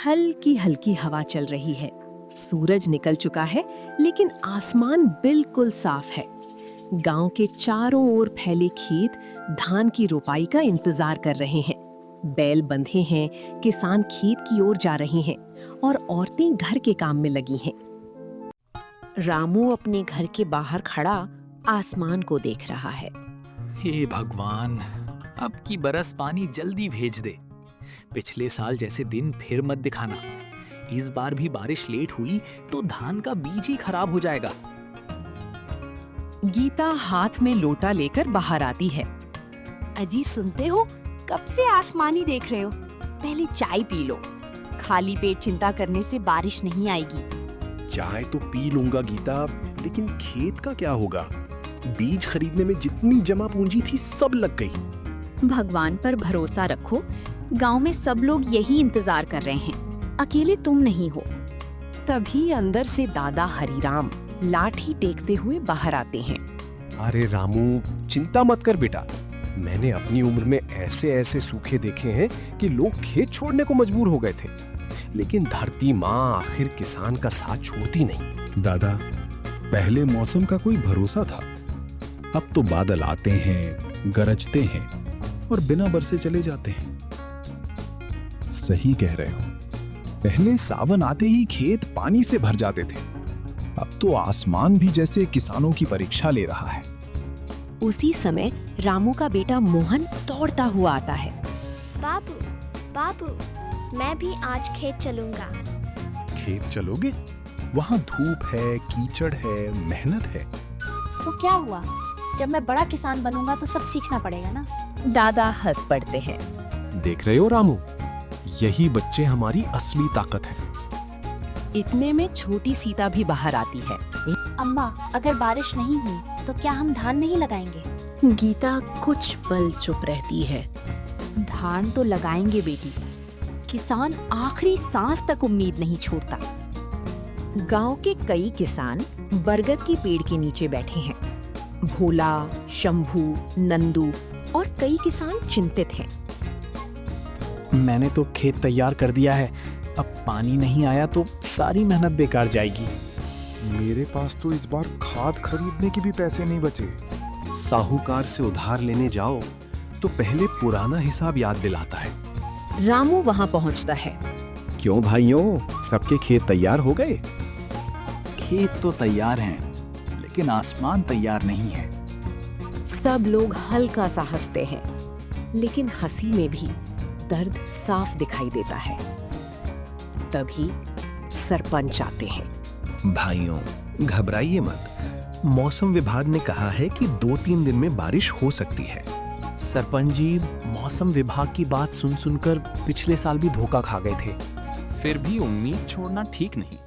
हल्की हल्की हवा चल रही है। सूरज निकल चुका है, लेकिन आसमान बिल्कुल साफ है। गांव के चारों ओर फैले खेत धान की रोपाई का इंतजार कर रहे हैं। बैल बंधे हैं, किसान खेत की ओर जा रहे हैं और औरतें घर के काम में लगी हैं। रामू अपने घर के बाहर खड़ा आसमान को देख रहा है। हे भगवान, अब की बरस पानी जल्दी भेज दे। पिछले साल जैसे दिन फिर मत दिखाना। इस बार भी बारिश लेट हुई तो धान का बीज ही खराब हो जाएगा। गीता हाथ में लोटा लेकर बाहर आती है। अजी सुनते हो, कब से आसमानी देख रहे हो? पहले चाय पी लो। खाली पेट चिंता करने से बारिश नहीं आएगी। चाय तो पी लूंगा गीता, लेकिन खेत का क्या होगा? बीज खरीदने में जितनी जमा पूंजी थी सब लग गई। भगवान पर भरोसा रखो। गांव में सब लोग यही इंतजार कर रहे हैं, अकेले तुम नहीं हो। तभी अंदर से दादा हरिराम लाठी टेकते हुए बाहर आते हैं। अरे रामू, चिंता मत कर बेटा। मैंने अपनी उम्र में ऐसे ऐसे सूखे देखे हैं कि लोग खेत छोड़ने को मजबूर हो गए थे, लेकिन धरती माँ आखिर किसान का साथ छोड़ती नहीं। दादा, पहले मौसम का कोई भरोसा था। अब तो बादल आते हैं, गरजते हैं और बिना बरसे चले जाते हैं। सही कह रहे हो। पहले सावन आते ही खेत पानी से भर जाते थे। अब तो आसमान भी जैसे किसानों की परीक्षा ले रहा है। उसी समय रामू का बेटा मोहन दौड़ता हुआ आता है। बाबू, बाबू, मैं भी आज खेत चलूंगा। खेत चलोगे? वहाँ धूप है, कीचड़ है, मेहनत है। तो क्या हुआ? जब मैं बड़ा किसान बनूंगा तो सब सीखना पड़ेगा ना। दादा हंस पड़ते हैं। देख रहे हो रामू, यही बच्चे हमारी असली ताकत है। इतने में छोटी सीता भी बाहर आती है। अम्मा, अगर बारिश नहीं हुई तो क्या हम धान नहीं लगाएंगे? गीता कुछ पल चुप रहती है। धान तो लगाएंगे बेटी। किसान आखिरी सांस तक उम्मीद नहीं छोड़ता। गांव के कई किसान बरगद के पेड़ के नीचे बैठे हैं। भोला, शंभू, नंदू और कई किसान चिंतित हैं। मैंने तो खेत तैयार कर दिया है। अब पानी नहीं आया तो सारी मेहनत बेकार जाएगी। मेरे पास तो इस बार खाद खरीदने के भी पैसे नहीं बचे। साहूकार से उधार लेने जाओ तो पहले पुराना हिसाब याद दिलाता है। रामू वहां पहुंचता है। क्यों भाइयों, सबके खेत तैयार हो गए? खेत तो तैयार हैं, लेकिन आसमान तैयार नहीं है। सब लोग हल्का सा हंसते हैं, लेकिन हंसी में भी दर्द साफ दिखाई देता है। तभी सरपंच आते हैं। भाइयों, घबराइए मत। मौसम विभाग ने कहा है कि 2-3 दिन में बारिश हो सकती है। सरपंच जी, मौसम विभाग की बात सुन सुनकर पिछले साल भी धोखा खा गए थे। फिर भी उम्मीद छोड़ना ठीक नहीं।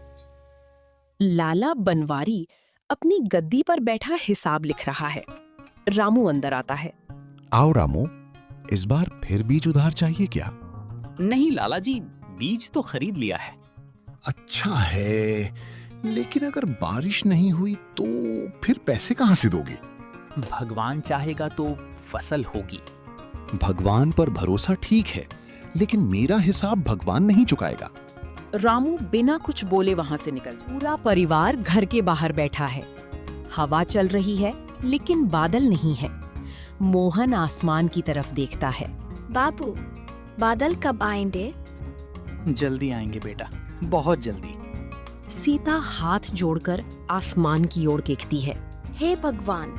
लाला बनवारी अपनी गद्दी पर बैठा हिसाब लिख रहा है। रामू अंदर आता है। आओ रामू, इस बार फिर बीज उधार चाहिए क्या? नहीं लाला जी, बीज तो खरीद लिया है। अच्छा है, लेकिन अगर बारिश नहीं हुई तो फिर पैसे कहाँ से दोगे? भगवान चाहेगा तो फसल होगी। भगवान पर भरोसा ठीक है, लेकिन मेरा हिसाब भगवान नहीं चुकाएगा। रामू बिना कुछ बोले वहां से निकल। पूरा परिवार घर के बाहर बैठा है। हवा चल रही है, लेकिन बादल नहीं है। मोहन आसमान की तरफ देखता है। बाबू, बादल कब आएंगे? जल्दी आएंगे बेटा, बहुत जल्दी। सीता हाथ जोड़कर आसमान की ओर देखती है। हे भगवान,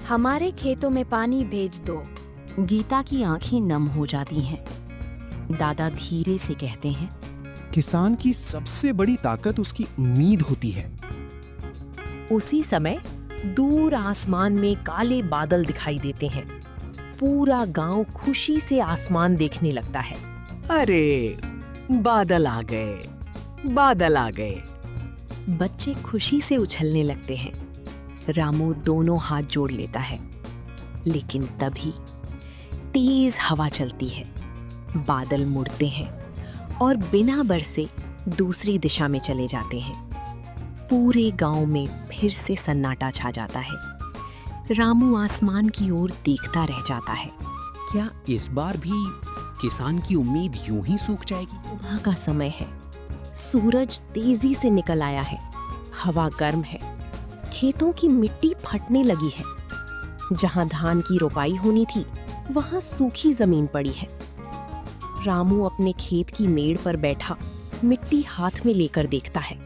हमारे खेतों में पानी भेज दो। गीता की आंखें नम हो जाती हैं। दादा धीरे से कहते हैं, किसान की सबसे बड़ी ताकत उसकी उम्मीद होती है। उसी समय दूर आसमान में काले बादल दिखाई देते हैं। पूरा गांव खुशी से आसमान देखने लगता है। अरे, बादल आ गए, बादल आ गए। बच्चे खुशी से उछलने लगते हैं। रामू दोनों हाथ जोड़ लेता है, लेकिन तभी तेज हवा चलती है। बादल मुड़ते हैं और बिना बरसे दूसरी दिशा में चले जाते हैं। पूरे गांव में फिर से सन्नाटा छा जाता है। रामू आसमान की ओर देखता रह जाता है। क्या इस बार भी किसान की उम्मीद यूं ही सूख जाएगी। सुबह का समय है, सूरज तेजी से निकल आया है, हवा गर्म है, खेतों की मिट्टी फटने लगी है। जहां धान की रोपाई होनी थी वहां सूखी जमीन पड़ी है। रामू अपने खेत की मेड़ पर बैठा मिट्टी हाथ में लेकर देखता है।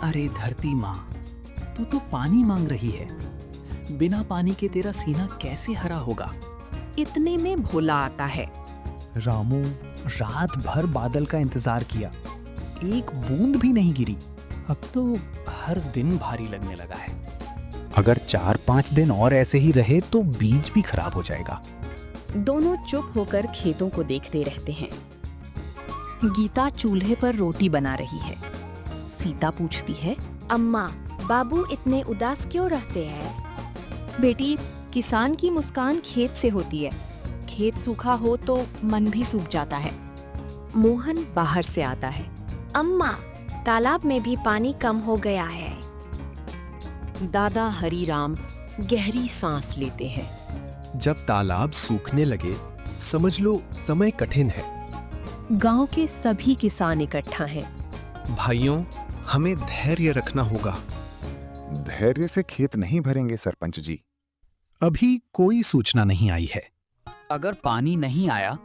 अरे धरती माँ, तू तो पानी मांग रही है। बिना पानी के तेरा सीना कैसे हरा होगा? इतने में भोला आता है। रामू, रात भर बादल का इंतजार किया, एक बूंद भी नहीं गिरी। अब तो हर दिन भारी लगने लगा है। अगर 4-5 दिन और ऐसे ही रहे तो बीज भी खराब हो जाएगा। दोनों चुप होकर खेतों को देखते रहते हैं। गीता चूल्हे पर रोटी बना रही है। सीता पूछती है, अम्मा, बाबू इतने उदास क्यों रहते हैं? बेटी, किसान की मुस्कान खेत से होती है। खेत सूखा हो तो मन भी सूख जाता है। मोहन बाहर से आता है। अम्मा, तालाब में भी पानी कम हो गया है। दादा हरीराम गहरी सांस लेते हैं। जब तालाब सूखने लगे, समझ लो समय कठिन है। गांव के सभी किसान इकट्ठा हैं। भाइयों, हमें धैर्य रखना होगा। धैर्य से खेत नहीं भरेंगे सरपंच जी। अभी कोई सूचना नहीं आई है। अगर पानी नहीं आया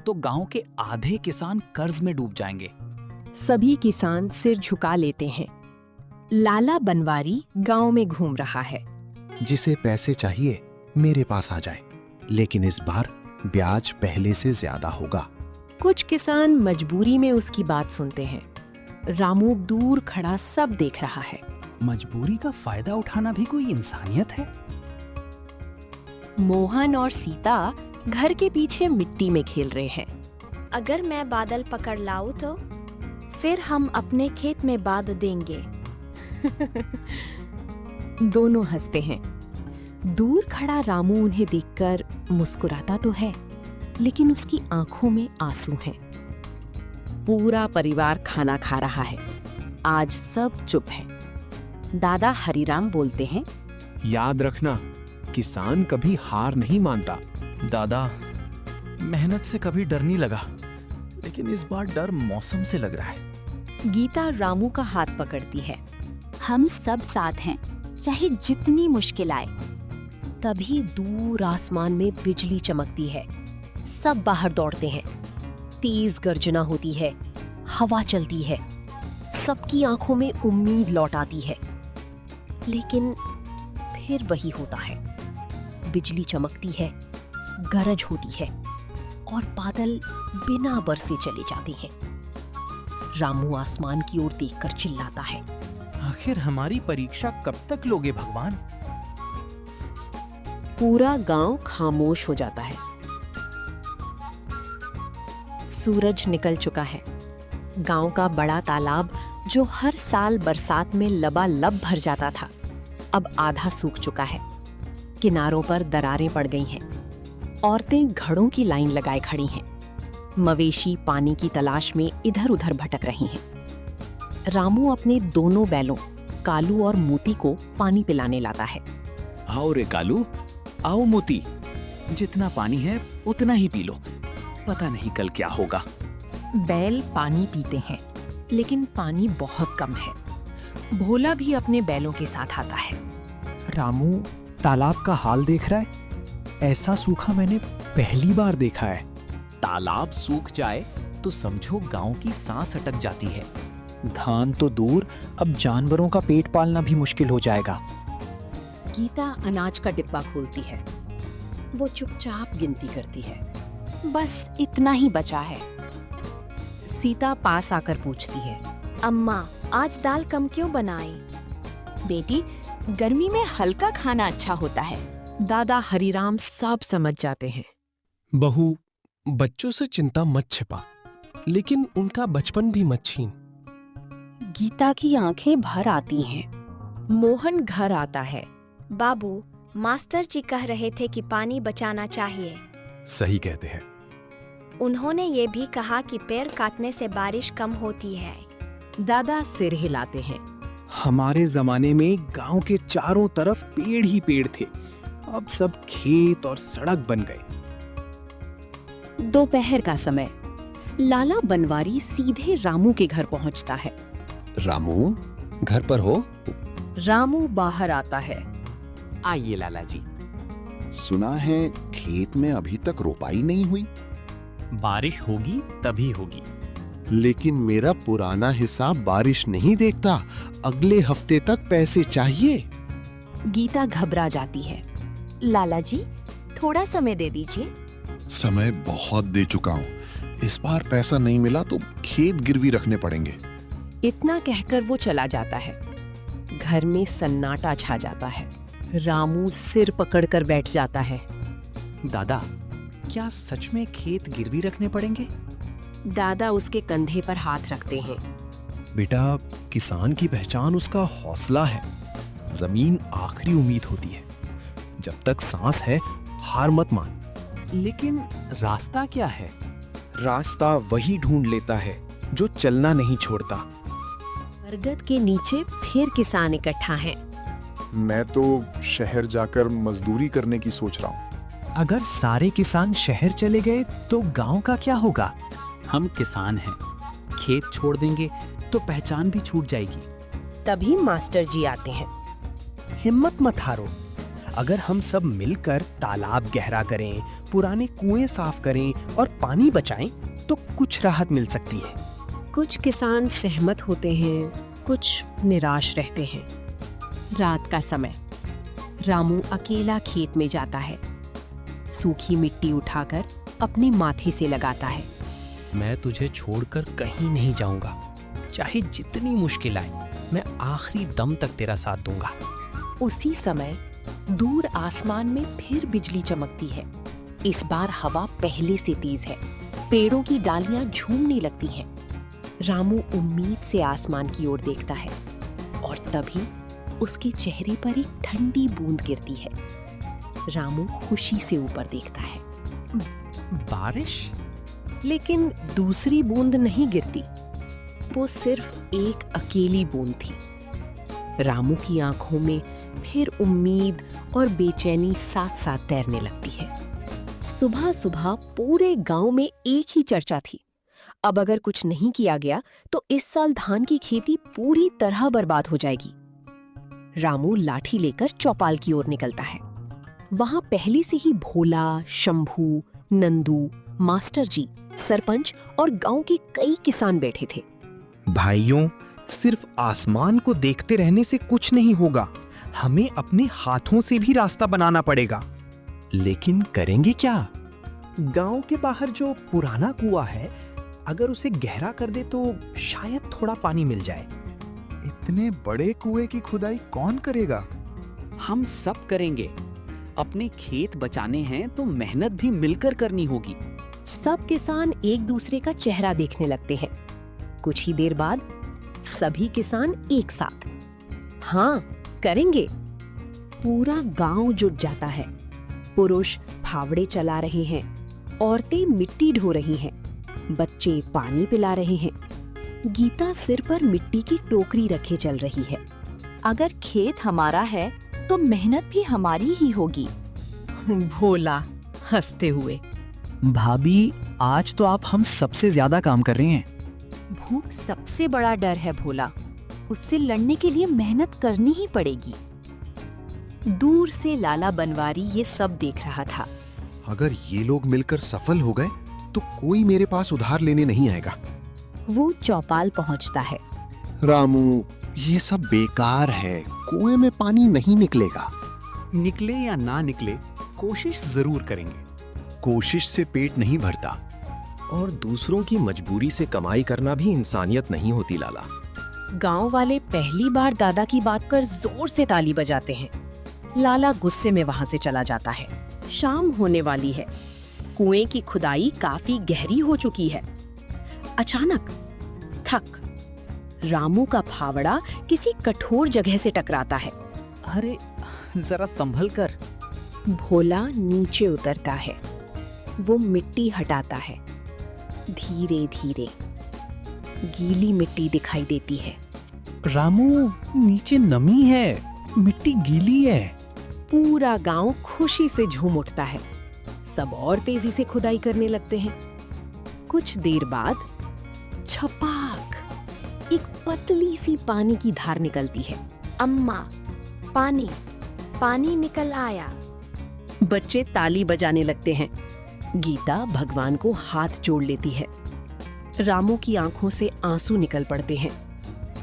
तो गांव के आधे किसान कर्ज में डूब जाएंगे। सभी किसान सिर झुका लेते हैं। लाला बनवारी गांव में घूम रहा है। जिसे पैसे चाहिए मेरे पास आ जाए, लेकिन इस बार ब्याज पहले से ज्यादा होगा। कुछ किसान मजबूरी में उसकी बात सुनते हैं। रामू दूर खड़ा सब देख रहा है। मजबूरी का फायदा उठाना भी कोई इंसानियत है? मोहन और सीता घर के पीछे मिट्टी में खेल रहे हैं। अगर मैं बादल पकड़ लाऊं तो फिर हम अपने खेत में बांध देंगे। दोनों हंसते हैं। दूर खड़ा रामू उन्हें देखकर मुस्कुराता तो है, लेकिन उसकी आंखों में आंसू हैं। पूरा परिवार खाना खा रहा है। आज सब चुप है। दादा हरीराम बोलते हैं, याद रखना, किसान कभी हार नहीं मानता। दादा, मेहनत से कभी डर नहीं लगा, लेकिन इस बार डर मौसम से लग रहा है। गीता रामू का हाथ पकड़ती है। हम सब साथ हैं, चाहे जितनी मुश्किल आए। तभी दूर आसमान में बिजली चमकती है। सब बाहर दौड़ते हैं। तेज गर्जना होती है, हवा चलती है। सबकी आंखों में उम्मीद लौट आती है। लेकिन फिर वही होता है। बिजली चमकती है, गरज होती है और बादल बिना बरसे चले जाते हैं। रामू आसमान की ओर देखकर चिल्लाता है, आखिर हमारी परीक्षा कब तक लोगे भगवान? पूरा गांव खामोश हो जाता है। सूरज निकल चुका है। गांव का बड़ा तालाब, जो हर साल बरसात में लबालब भर जाता था, अब आधा सूख चुका है। किनारों पर दरारें पड़ गई हैं। औरतें घड़ों की लाइन लगाए खड़ी हैं। मवेशी पानी की तलाश में इधर-उधर भटक रही हैं। रामू अपने दोनों बैलों, कालू और मोती को पानी पिलाने लाता है। आओ रे कालू, आओ मोती, जितना पानी है उतना ही पी लो, पता नहीं कल क्या होगा। बैल पानी पीते हैं, लेकिन पानी बहुत कम है। भोला भी अपने बैलों के साथ आता है। रामू, तालाब का हाल देख रहा है? ऐसा सूखा मैंने पहली बार देखा है। तालाब सूख जाए तो समझो गांव की सांस अटक जाती है। धान तो दूर, अब जानवरों का पेट पालना भी मुश्किल हो जाएगा। गीता अनाज का डिब्बा खोलती है। वो चुपचाप गिनती करती है। बस इतना ही बचा है। सीता पास आकर पूछती है, अम्मा, आज दाल कम क्यों बनाई? बेटी, गर्मी में हल्का खाना अच्छा होता है। दादा हरीराम सब समझ जाते हैं। बहू, बच्चों से चिंता मत छिपा, लेकिन उनका बचपन भी मत छीन। गीता की आंखें भर आती हैं। मोहन घर आता है। बाबू, मास्टर जी कह रहे थे कि पानी बचाना चाहिए। सही कहते हैं। उन्होंने ये भी कहा कि पेड़ काटने से बारिश कम होती है। दादा सिर हिलाते हैं। हमारे जमाने में गांव के चारों तरफ पेड़ ही पेड़ थे, अब सब खेत और सड़क बन गए। दोपहर का समय। लाला बनवारी सीधे रामू के घर पहुंचता है। रामू, घर पर हो? रामू बाहर आता है। आइए लाला जी। सुना है खेत में अभी तक रोपाई नहीं हुई। बारिश होगी तभी होगी। लेकिन मेरा पुराना हिसाब बारिश नहीं देखता। अगले हफ्ते तक पैसे चाहिए। गीता घबरा जाती है। लाला जी, थोड़ा समय दे दीजिए। समय बहुत दे चुका हूँ। इस बार पैसा नहीं मिला तो खेत गिरवी रखने पड़ेंगे। इतना कहकर वो चला जाता है। घर में सन्नाटा छा जाता है। रामू सिर पकड़कर बैठ जाता है। दादा, क्या सच में खेत गिरवी रखने पड़ेंगे? दादा उसके कंधे पर हाथ रखते हैं। बेटा, किसान की पहचान उसका हौसला है। जमीन आखिरी उम्मीद होती है। जब तक सांस है, हार मत मान। लेकिन रास्ता क्या है? रास्ता वही ढूंढ लेता है जो चलना नहीं छोड़ता। बरगद के नीचे फिर किसान इकट्ठा हैं। मैं तो शहर जाकर मजदूरी करने की सोच रहा हूँ। अगर सारे किसान शहर चले गए तो गांव का क्या होगा? हम किसान हैं। खेत छोड़ देंगे तो पहचान भी छूट जाएगी। तभी मास्टर जी आते हैं। हिम्मत मत हारो। अगर हम सब मिलकर तालाब गहरा करें, पुराने कुएं साफ करें और पानी बचाएं, तो कुछ राहत मिल सकती है। कुछ किसान सहमत होते हैं, कुछ निराश रहते हैं। रात का समय। रामू अकेला खेत में जाता है। सूखी मिट्टी उठाकर अपने माथे से लगाता है। मैं तुझे छोड़कर कहीं नहीं जाऊंगा। चाहे जितनी मुश्किल आए, मैं आखिरी दम तक तेरा साथ दूंगा। उसी समय दूर आसमान में फिर बिजली चमकती है। इस बार हवा पहले से तेज है। पेड़ों की डालियां झूमने लगती हैं। रामू उम्मीद से आसमान की ओर देखता है और तभी उसके चेहरे पर एक ठंडी बूंद गिरती है। रामू खुशी से ऊपर देखता है। बारिश? लेकिन दूसरी बूंद नहीं गिरती। वो सिर्फ एक अकेली बूंद थी। रामू की आंखों में फिर उम्मीद और बेचैनी साथ साथ तैरने लगती है। सुबह सुबह पूरे गांव में एक ही चर्चा थी। अब अगर कुछ नहीं किया गया तो इस साल धान की खेती पूरी तरह बर्बाद हो जाएगी। रामू लाठी लेकर चौपाल की ओर निकलता है। वहां पहले से ही भोला, शंभू, नंदू, मास्टर जी, सरपंच और गांव के कई किसान बैठे थे। भाइयों, सिर्फ आसमान को देखते रहने से कुछ नहीं होगा। हमें अपने हाथों से भी रास्ता बनाना पड़ेगा। लेकिन करेंगे क्या? गांव के बाहर जो पुराना कुआं है, अगर उसे गहरा कर दे तो शायद थोड़ा पानी मिल जाए। इतने बड़े कुएं की खुदाई कौन करेगा? हम सब करेंगे। अपने खेत बचाने हैं तो मेहनत भी मिलकर करनी होगी। सब किसान एक दूसरे का चेहरा देखने लगते हैं। कुछ ही देर बाद सभी किसान एक साथ, हाँ करेंगे। पूरा गांव जुट जाता है। पुरुष फावड़े चला रहे हैं, औरतें मिट्टी ढो रही हैं, बच्चे पानी पिला रहे हैं। गीता सिर पर मिट्टी की टोकरी रखे चल रही है। अगर खेत हमारा है तो मेहनत भी हमारी ही होगी। भोला हंसते हुए, भाभी, आज तो आप हम सबसे ज्यादा काम कर रहे हैं। भूख सबसे बड़ा डर है भोला। उससे लड़ने के लिए मेहनत करनी ही पड़ेगी। दूर से लाला बनवारी ये सब देख रहा था। अगर ये लोग मिलकर सफल हो गए तो कोई मेरे पास उधार लेने नहीं आएगा। वो चौपाल पहुंचता है। रामू, ये सब बेकार है। कुएं में पानी नहीं निकलेगा। निकले या ना निकले, कोशिश जरूर करेंगे। कोशिश से पेट नहीं भरता और दूसरों की मजबूरी से कमाई करना भी इंसानियत नहीं होती लाला। गांव वाले पहली बार दादा की बात पर जोर से ताली बजाते हैं। लाला गुस्से में वहां से चला जाता है। शाम होने वाली है। कुएं की खुदाई काफी गहरी हो चुकी है। अचानक थक रामू का फावड़ा किसी कठोर जगह से टकराता है। अरे जरा संभल कर। भोला नीचे उतरता है। वो मिट्टी हटाता है। धीरे धीरे गीली मिट्टी दिखाई देती है। रामू, नीचे नमी है, मिट्टी गीली है। पूरा गांव खुशी से झूम उठता है। सब और तेजी से खुदाई करने लगते हैं। कुछ देर बाद छपाक एक पतली सी पानी की धार निकलती है। अम्मा, पानी, पानी निकल आया। बच्चे ताली बजाने लगते हैं। गीता भगवान को हाथ जोड़ लेती है। रामू की आंखों से आंसू निकल पड़ते हैं।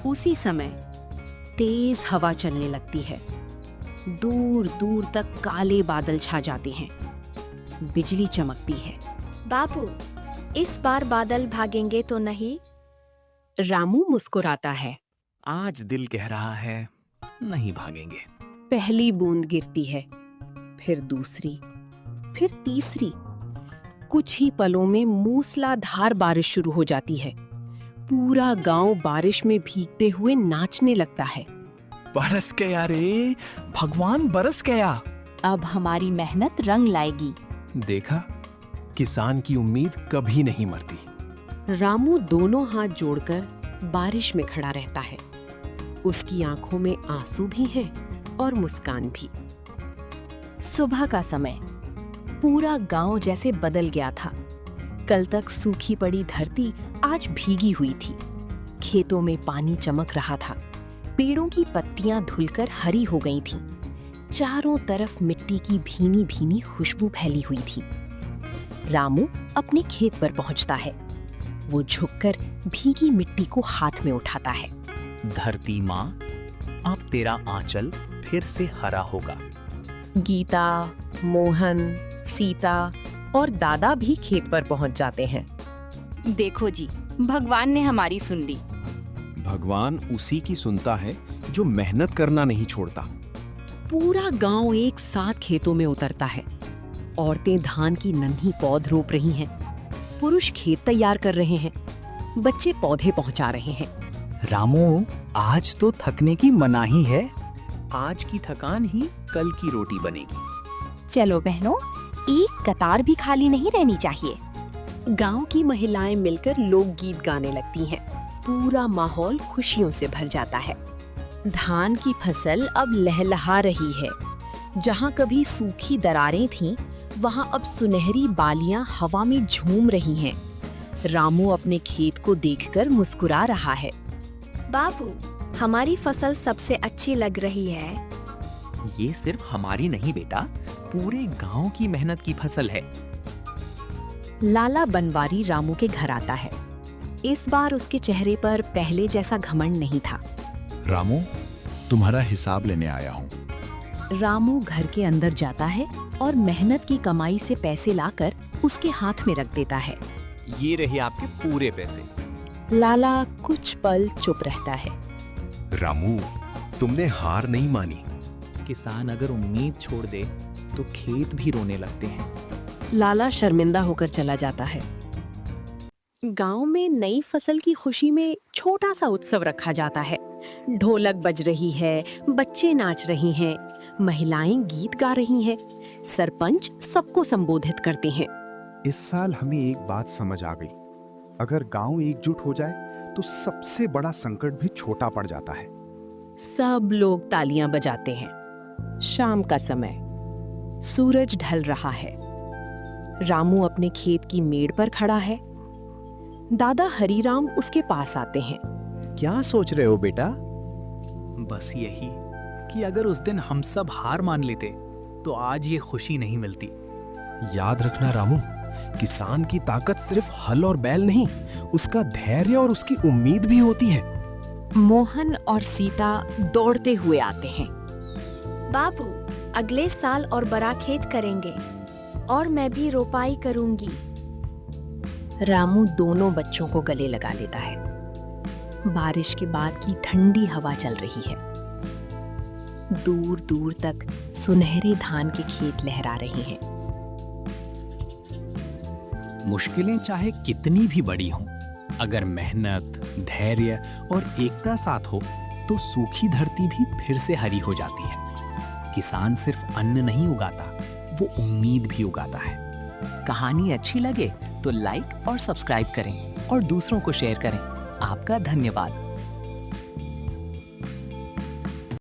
उसी समय तेज हवा चलने लगती है। दूर दूर तक काले बादल छा जाते हैं। बिजली चमकती है। बाबू, इस बार बादल भागेंगे तो नहीं? रामू मुस्कुराता है। आज दिल कह रहा है नहीं भागेंगे। पहली बूंद गिरती है, फिर दूसरी, फिर तीसरी। कुछ ही पलों में मूसलाधार बारिश शुरू हो जाती है। पूरा गांव बारिश में भीगते हुए नाचने लगता है। बरस गया रे, भगवान बरस गया। अब हमारी मेहनत रंग लाएगी। देखा, किसान की उम्मीद कभी नहीं मरती। रामू दोनों हाथ जोड़कर बारिश में खड़ा रहता है। उसकी आंखों में आंसू भी हैं और मुस्कान भी। सुबह का समय। पूरा गांव जैसे बदल गया था। कल तक सूखी पड़ी धरती आज भीगी हुई थी। खेतों में पानी चमक रहा था। पेड़ों की पत्तियां धुलकर हरी हो गई थीं। चारों तरफ मिट्टी की भीनी भीनी खुशबू फैली हुई थी। रामू अपने खेत पर पहुंचता है। वो झुककर भीगी मिट्टी को हाथ में उठाता है। धरती माँ, अब तेरा आंचल फिर से हरा होगा। गीता, मोहन, सीता और दादा भी खेत पर पहुंच जाते हैं। देखो जी, भगवान ने हमारी सुन ली। भगवान उसी की सुनता है जो मेहनत करना नहीं छोड़ता। पूरा गांव एक साथ खेतों में उतरता है। औरतें धान की नन्ही पौध रोप रही हैं। पुरुष खेत तैयार कर रहे हैं। बच्चे पौधे पहुंचा रहे हैं। रामू, आज तो थकने की मनाही है। आज की थकान ही कल की रोटी बनेगी। चलो बहनों, एक कतार भी खाली नहीं रहनी चाहिए। गांव की महिलाएं मिलकर लोकगीत गाने लगती हैं। पूरा माहौल खुशियों से भर जाता है। धान की फसल अब लहलहा रही है। जहां कभी सूखी दरारें थीं, वहां अब सुनहरी बालियां हवा में झूम रही हैं। रामू अपने खेत को देखकर मुस्कुरा रहा है। बाबू, हमारी फसल सबसे अच्छी लग रही है। ये सिर्फ हमारी नहीं बेटा, पूरे गांव की मेहनत की फसल है। लाला बनवारी रामू के घर आता है। इस बार उसके चेहरे पर पहले जैसा घमंड नहीं था। रामू, तुम्हारा हिसाब लेने आया हूँ। रामू घर के अंदर जाता है और मेहनत की कमाई से पैसे लाकर उसके हाथ में रख देता है। ये रहे आपके पूरे पैसे। लाला कुछ पल चुप रहता है। रामू, तुमने हार नहीं मानी। किसान अगर उम्मीद छोड़ दे तो खेत भी रोने लगते हैं। लाला शर्मिंदा होकर चला जाता है। गांव में नई फसल की खुशी में छोटा सा उत्सव रखा जाता है। ढोलक बज रही है, बच्चे नाच रहे हैं, महिलाएं गीत गा रही हैं। सरपंच सबको संबोधित करते हैं। इस साल हमें एक बात समझ आ गई। अगर गांव एकजुट हो जाए तो सबसे बड़ा संकट भी छोटा पड़ जाता है। सब लोग तालियां बजाते हैं। शाम का समय। सूरज ढल रहा है। रामू अपने खेत की मेड़ पर खड़ा है। दादा हरीराम उसके पास आते हैं। क्या सोच रहे हो बेटा? बस यही कि अगर उस दिन हम सब हार मान लेते तो आज ये खुशी नहीं मिलती। याद रखना रामू, किसान की ताकत सिर्फ हल और बैल नहीं, उसका धैर्य और उसकी उम्मीद भी होती है। मोहन और सीता दौड़ते हुए आते हैं। बाबू, अगले साल और बड़ा खेत करेंगे और मैं भी रोपाई करूंगी। रामू दोनों बच्चों को गले लगा लेता है। बारिश के बाद की ठंडी हवा चल रही है। दूर दूर तक सुनहरे धान के खेत लहरा रहे हैं। मुश्किलें चाहे कितनी भी बड़ी हों, अगर मेहनत, धैर्य और एकता साथ हो तो सूखी धरती भी फिर से हरी हो जाती है। किसान सिर्फ अन्न नहीं उगाता, वो उम्मीद भी उगाता है। कहानी अच्छी लगे तो लाइक और सब्सक्राइब करें और दूसरों को शेयर करें। आपका धन्यवाद।